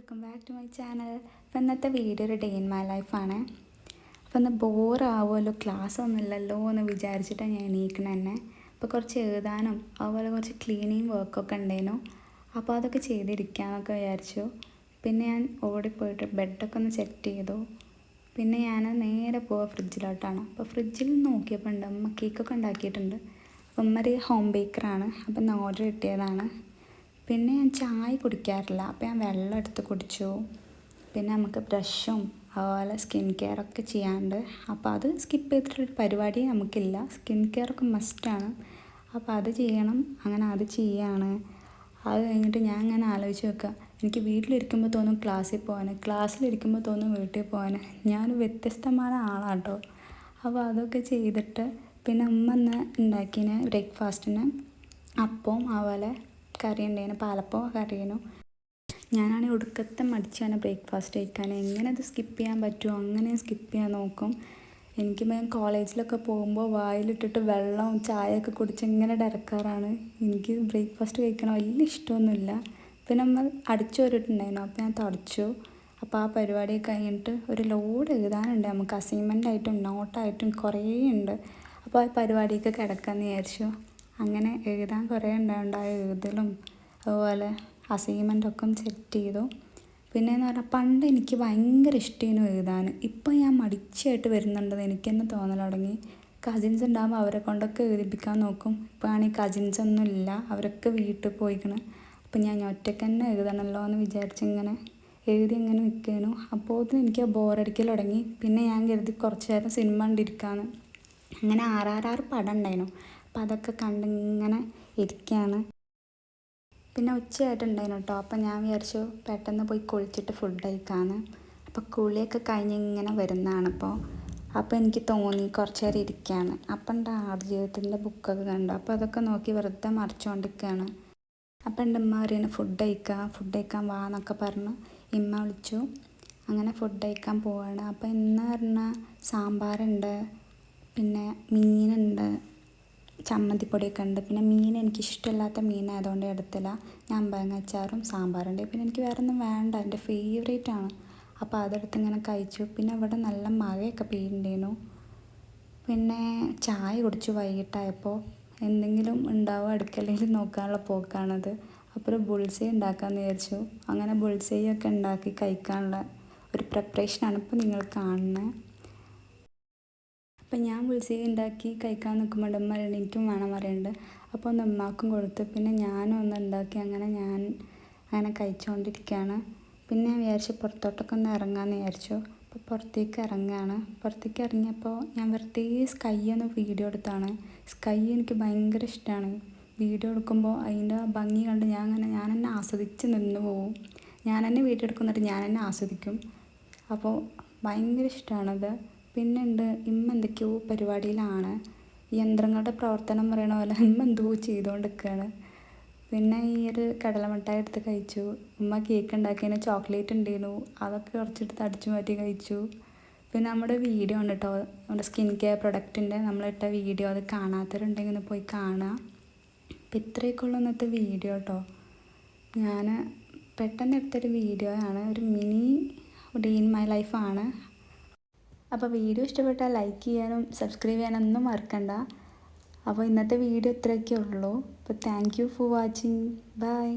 Welcome back to my channel. അപ്പോൾ ഇന്നത്തെ video ഒരു ഡേ ഇൻ മൈ ലൈഫാണ്. അപ്പോൾ ഇന്ന് ബോറാവുമല്ലോ, ക്ലാസ് ഒന്നുമില്ലല്ലോ എന്ന് വിചാരിച്ചിട്ടാണ് ഞാൻ എണീക്കണ തന്നെ. അപ്പോൾ കുറച്ച് എഴുതാനും അതുപോലെ കുറച്ച് ക്ലീനിങ് വർക്കൊക്കെ ഉണ്ടായിരുന്നു. അപ്പോൾ അതൊക്കെ ചെയ്തിരിക്കാമെന്നൊക്കെ വിചാരിച്ചു. പിന്നെ ഞാൻ ഓടിപ്പോയിട്ട് ബെഡൊക്കെ ഒന്ന് സെറ്റ് ചെയ്തു. പിന്നെ ഞാൻ നേരെ പോവുക ഫ്രിഡ്ജിലോട്ടാണ്. അപ്പോൾ ഫ്രിഡ്ജിൽ നോക്കിയപ്പോൾ ഉണ്ട് അമ്മ കേക്കൊക്കെ ഉണ്ടാക്കിയിട്ടുണ്ട്. അപ്പം അമ്മ ഒരു ഹോം ബേക്കറാണ്. അപ്പം ഇന്ന് ഓർഡർ കിട്ടിയതാണ്. പിന്നെ ഞാൻ ചായ കുടിക്കാറില്ല, അപ്പോൾ ഞാൻ വെള്ളം എടുത്ത് കുടിച്ചു. പിന്നെ നമുക്ക് ബ്രഷും അതുപോലെ സ്കിൻ കെയറൊക്കെ ചെയ്യാനുണ്ട്. അപ്പോൾ അത് സ്കിപ്പ് ചെയ്തിട്ടുള്ളൊരു പരിപാടി നമുക്കില്ല. സ്കിൻ കെയറൊക്കെ മസ്റ്റാണ്. അപ്പോൾ അത് ചെയ്യണം. അങ്ങനെ അത് ചെയ്യാണ്. അത് കഴിഞ്ഞിട്ട് ഞാൻ ഇങ്ങനെ ആലോചിച്ച് വെക്കുക, എനിക്ക് വീട്ടിലിരിക്കുമ്പോൾ തോന്നും ക്ലാസ്സിൽ പോകാൻ, ക്ലാസ്സിലിരിക്കുമ്പോൾ തോന്നും വീട്ടിൽ പോകാൻ. ഞാൻ വ്യത്യസ്തമായ ആളാണ് കേട്ടോ. അപ്പോൾ അതൊക്കെ ചെയ്തിട്ട് പിന്നെ അമ്മ ഇന്ന് ഉണ്ടാക്കിയ ബ്രേക്ക്ഫാസ്റ്റിന് അപ്പവും അതുപോലെ കറി ഉണ്ടായിരുന്നു, പാലപ്പം കറിയുന്നു. ഞാനാണെങ്കിൽ ഒടുക്കത്തെ മടിച്ചാണ് ബ്രേക്ക്ഫാസ്റ്റ് കഴിക്കാൻ. എങ്ങനെ അത് സ്കിപ്പ് ചെയ്യാൻ പറ്റുമോ അങ്ങനെ സ്കിപ്പ് ചെയ്യാൻ നോക്കും. എനിക്ക് ഞാൻ കോളേജിലൊക്കെ പോകുമ്പോൾ വായിലിട്ടിട്ട് വെള്ളവും ചായയൊക്കെ കുടിച്ച് ഇങ്ങനെ ഇറക്കാറാണ്. എനിക്ക് ബ്രേക്ക്ഫാസ്റ്റ് കഴിക്കണം വലിയ ഇഷ്ടമൊന്നുമില്ല. പിന്നെ നമ്മൾ അടിച്ചു വരിട്ടുണ്ടായിരുന്നു, അപ്പോൾ ഞാൻ തുടച്ചു. അപ്പോൾ ആ പരിപാടി കഴിഞ്ഞിട്ട് ഒരു ലോഡ് എഴുതാനുണ്ട് നമുക്ക്, അസൈൻമെൻ്റായിട്ടും നോട്ടായിട്ടും കുറേ ഉണ്ട്. അപ്പോൾ ആ പരിപാടിയൊക്കെ കിടക്കാമെന്ന് വിചാരിച്ചു. അങ്ങനെ എഴുതാൻ കുറേ ഉണ്ടായ എഴുതലും അതുപോലെ അസൈൻമെൻറ്റൊക്കെ സെറ്റ് ചെയ്തു. പിന്നെയെന്ന് പറഞ്ഞാൽ പണ്ട് എനിക്ക് ഭയങ്കര ഇഷ്ടമായിരുന്നു എഴുതാൻ. ഇപ്പം ഞാൻ മടിച്ചായിട്ട് വരുന്നുണ്ടെന്ന് എനിക്ക് തന്നെ തോന്നൽ തുടങ്ങി. കസിൻസ് ഉണ്ടാകുമ്പോൾ അവരെ കൊണ്ടൊക്കെ എഴുതിപ്പിക്കാൻ നോക്കും. ഇപ്പോൾ ആണെങ്കിൽ കസിൻസൊന്നും ഇല്ല, അവരൊക്കെ വീട്ടിൽ പോയിക്കണം. അപ്പം ഞാൻ ഒറ്റയ്ക്ക് തന്നെ എഴുതണമല്ലോ എന്ന് വിചാരിച്ചിങ്ങനെ എഴുതി ഇങ്ങനെ നിൽക്കുന്നു. അപ്പോൾ എനിക്ക് ബോറടിക്കൽ തുടങ്ങി. പിന്നെ ഞാൻ കരുതി കുറച്ച് നേരം സിനിമ കണ്ടിരിക്കാമെന്ന്. അങ്ങനെ ആറാറ് പടം ഉണ്ടായിരുന്നു. അപ്പം അതൊക്കെ കണ്ടിങ്ങനെ ഇരിക്കുകയാണ്. പിന്നെ ഉച്ചയായിട്ടുണ്ടായിരുന്നു കേട്ടോ. അപ്പം ഞാൻ വിചാരിച്ചു പെട്ടെന്ന് പോയി കുളിച്ചിട്ട് ഫുഡ് കഴിക്കാമെന്ന്. അപ്പോൾ കുളിയൊക്കെ കഴിഞ്ഞ് ഇങ്ങനെ വരുന്നതാണ് അപ്പോൾ എനിക്ക് തോന്നി കുറച്ച് നേരം ഇരിക്കുകയാണ്. അപ്പം ഉണ്ട് ആടുജീവിതത്തിൻ്റെ ബുക്കൊക്കെ കണ്ടു. അപ്പോൾ അതൊക്കെ നോക്കി വെറുതെ മറിച്ചുകൊണ്ടിരിക്കുകയാണ്. അപ്പം എൻ്റെ ഉമ്മ പറയുന്നത് ഫുഡ് കഴിക്കാൻ വാ എന്നൊക്കെ പറഞ്ഞ് ഇമ്മ വിളിച്ചു. അങ്ങനെ ഫുഡ് കഴിക്കാൻ പോവാണ്. അപ്പോൾ ഇന്ന് പറഞ്ഞാൽ സാമ്പാറുണ്ട്, പിന്നെ മീനുണ്ട്, ചമ്മന്തിപ്പൊടിയൊക്കെ ഉണ്ട്. പിന്നെ മീൻ എനിക്കിഷ്ടമില്ലാത്ത മീനായതുകൊണ്ട് എടുത്തില്ല. ഞാൻ അച്ചാറും സാമ്പാറുണ്ട്. പിന്നെ എനിക്ക് വേറെ ഒന്നും വേണ്ട, എൻ്റെ ഫേവറേറ്റ് ആണ്. അപ്പോൾ അതെടുത്ത് ഇങ്ങനെ കഴിച്ചു. പിന്നെ ഇവിടെ നല്ല മഴയൊക്കെ പെയ്യുന്നുണ്ടായിരുന്നു. പിന്നെ ചായ കുടിച്ചു വൈകിട്ടായപ്പോൾ. എന്തെങ്കിലും ഉണ്ടാവും അടുക്കളയിൽ നോക്കാനുള്ള പോക്കാണത്. അപ്പോൾ ഒരു ബുൾസൈ ഉണ്ടാക്കാമെന്ന് വിചാരിച്ചു. അങ്ങനെ ബുൾസൈ ഒക്കെ ഉണ്ടാക്കി കഴിക്കാനുള്ള ഒരു പ്രിപ്പറേഷനാണ് ഇപ്പോൾ നിങ്ങൾ കാണുന്നത്. അപ്പം ഞാൻ ബുൾസൈ ഉണ്ടാക്കി കഴിക്കാൻ നിൽക്കുമ്പോൾ ഉമ്മ എനിക്കും വേണം പറയുന്നുണ്ട്. അപ്പോൾ ഒന്ന് ഉമ്മാക്കും കൊടുത്ത് പിന്നെ ഞാനും ഒന്ന് ഉണ്ടാക്കി. അങ്ങനെ ഞാൻ കഴിച്ചുകൊണ്ടിരിക്കുകയാണ്. പിന്നെ ഞാൻ വിചാരിച്ചു പുറത്തോട്ടൊക്കെ ഒന്ന് ഇറങ്ങാമെന്ന് വിചാരിച്ചു. അപ്പോൾ പുറത്തേക്ക് ഇറങ്ങുകയാണ്. പുറത്തേക്ക് ഇറങ്ങിയപ്പോൾ ഞാൻ വെറുതെ സ്കൈ ഒന്ന് വീഡിയോ എടുത്താണ്. സ്കൈ എനിക്ക് ഭയങ്കര ഇഷ്ടമാണ്. വീഡിയോ എടുക്കുമ്പോൾ അതിൻ്റെ ഭംഗി കണ്ട് ഞാൻ തന്നെ ആസ്വദിച്ച് നിന്ന് പോവും. ഞാൻ തന്നെ വീഡിയോ എടുക്കുന്നിട്ട് ഞാൻ തന്നെ ആസ്വദിക്കും. അപ്പോൾ ഭയങ്കര ഇഷ്ടമാണത്. പിന്നെ ഉണ്ട് ഇമ്മ എന്തൊക്കെയോ പരിപാടിയിലാണ്. യന്ത്രങ്ങളുടെ പ്രവർത്തനം പറയണ പോലെ ഇമ്മ എന്തോ ചെയ്തുകൊണ്ടിരിക്കുകയാണ്. പിന്നെ ഈ ഒരു കടലമിഠായി എടുത്ത് കഴിച്ചു. ഉമ്മ കേക്ക് ഉണ്ടാക്കിയതിന് ചോക്ലേറ്റ് ഉണ്ടായിരുന്നു, അതൊക്കെ കുറച്ചെടുത്ത് അടിച്ചു മാറ്റി കഴിച്ചു. പിന്നെ നമ്മുടെ വീഡിയോ ഉണ്ട് കേട്ടോ, നമ്മുടെ സ്കിൻ കെയർ പ്രൊഡക്റ്റിൻ്റെ നമ്മളിട്ട വീഡിയോ. അത് കാണാത്തവരുണ്ടെങ്കിൽ ഒന്ന് പോയി കാണുക. അപ്പം ഇത്രയൊക്കെ ഉള്ളൂ ഇന്നത്തെ വീഡിയോ കേട്ടോ. ഞാൻ പെട്ടെന്ന് എടുത്തൊരു വീഡിയോ ആണ്, ഒരു മിനി ഡേ ഇൻ മൈ ലൈഫാണ്. അപ്പോൾ വീഡിയോ ഇഷ്ടപ്പെട്ടാൽ ലൈക്ക് ചെയ്യാനും സബ്സ്ക്രൈബ് ചെയ്യാനൊന്നും മറക്കണ്ട. അപ്പോൾ ഇന്നത്തെ വീഡിയോ ഇത്രയൊക്കെ ഉള്ളൂ. അപ്പോൾ thank you for watching. By.